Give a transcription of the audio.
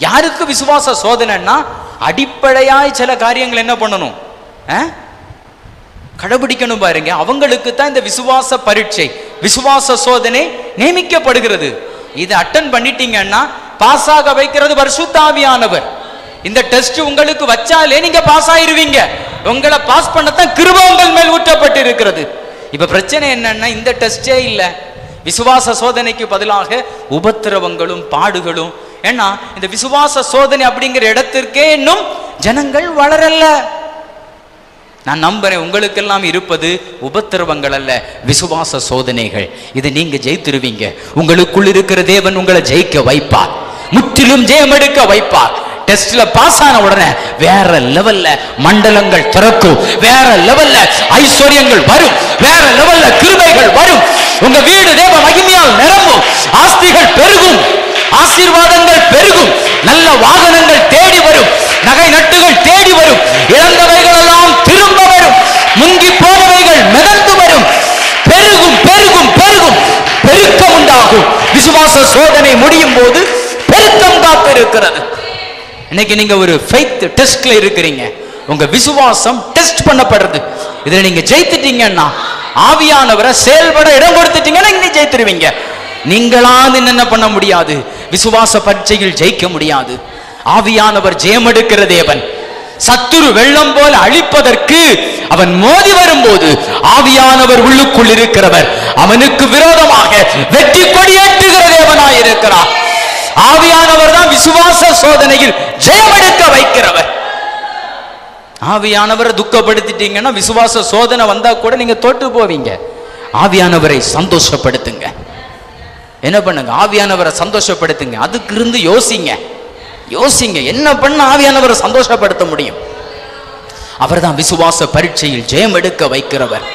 யாருக்கு விசுவாச சோதனைன்னா அடிப்படையாய் சில காரியங்கள் என்ன பண்ணணும், கடைபிடிக்கணும் பாருங்க. அவங்களுக்கு தான் இந்த விசுவாச பரீட்சை, விசுவாச சோதனை நியமிக்கப்படுகிறது. இதை அட்டன் பண்ணிட்டீங்கன்னா பாஸ் ஆக வைக்கிறது பரிசுத்த ஆவியானவர். இந்த டெஸ்ட் உங்களுக்கு வச்சாலே நீங்க பாஸ் ஆயிருவீங்க. உங்களை பாஸ் பண்ணத்தான் கிருபை உங்கள் மேல் ஊற்றப்பட்டு இருக்கிறது. இப்ப பிரச்சனை என்னன்னா இந்த டெஸ்டே இல்ல, விசுவாச சோதனைக்கு பதிலாக உபத்திரவங்களும் பாடுகளும். ஏன்னா இந்த விசுவாச சோதனை அப்படிங்கிற இடத்திற்கே இன்னும் ஜனங்கள் வளரல. நான் நம்புறேன் உங்களுக்கெல்லாம் இருப்பது உபத்திரவங்கள் அல்ல, விசுவாச சோதனைகள். இதை நீங்க ஜெயித்திருவீங்க. உங்களுக்குள் இருக்கிற தேவன் உங்களை ஜெயிக்க வைப்பார், முற்றிலும் ஜெயம் எடுக்க வைப்பார். டெஸ்ட்ல பாஸ் ஆன உடனே வேற லெவல்ல மண்டலங்கள் திறக்கும், வேற லெவல்ல ஐஸ்வர்யங்கள் வரும், வேற லெவல்ல கிருபைகள் வரும். உங்க வீடு தேவ மகிமையால் நிரம்பும், ஆஸ்திகள் பெருகும், ஆசீர்வாதங்கள் பெருகும், நல்ல வாகனங்கள் தேடி வரும், நகை நட்டுகள் தேடி வரும், இழந்தவைகள் எல்லாம் திரும்ப வரும், முங்கி போனவைகள் மிதந்து வரும். பெருகும் பெருகும் பெருகும், பெருக்கம் உண்டாகும். விசுவாச சோதனை முடியும் போது பெருக்கம் காத்து இருக்கிறது. இன்னைக்கு நீங்க ஒரு ஃபெய்த் டெஸ்ட்ல இருக்கிறீங்க, உங்க விசுவாசம் டெஸ்ட் பண்ணப்படுறது. இதுல நீங்க ஜெயித்துட்டீங்கன்னா, ஆவியானவரை செயல்பட இடம் கொடுத்துட்டீங்கன்னா நீங்க ஜெயித்துருவீங்க. நீங்களாவது என்ன பண்ண முடியாது, விசுவாச பரீட்சையில் ஜெயிக்க முடியாது. ஆவியானவர் ஜெயம் எடுக்கிற தேவன். சத்துரு வெள்ளம் போல அழிப்பதற்கு அவன் மோதி வரும்போது ஆவியானவர் உள்ளுக்குள் இருக்கிறவர் அவனுக்கு விரோதமாக வெற்றி கொடியேற்றுகிற தேவனாய் இருக்கிறார். ஆவியானவர் தான் விசுவாச சோதனையில் ஜெயம் எடுக்க வைக்கிறவர். ஆவியானவரை துக்கப்படுத்திட்டீங்கன்னா விசுவாச சோதனை வந்தா கூட நீங்க தோற்று போவீங்க. ஆவியானவரை சந்தோஷப்படுத்துங்க. என்ன பண்ணுங்க, ஆவியானவரை சந்தோஷப்படுத்துங்க. அதுக்கு இருந்து யோசிங்க, யோசிங்க என்ன பண்ண ஆவியானவரை சந்தோஷப்படுத்த முடியும். அவர் தான் விசுவாச பரீட்சையில் ஜெயம் எடுக்க வைக்கிறவர்.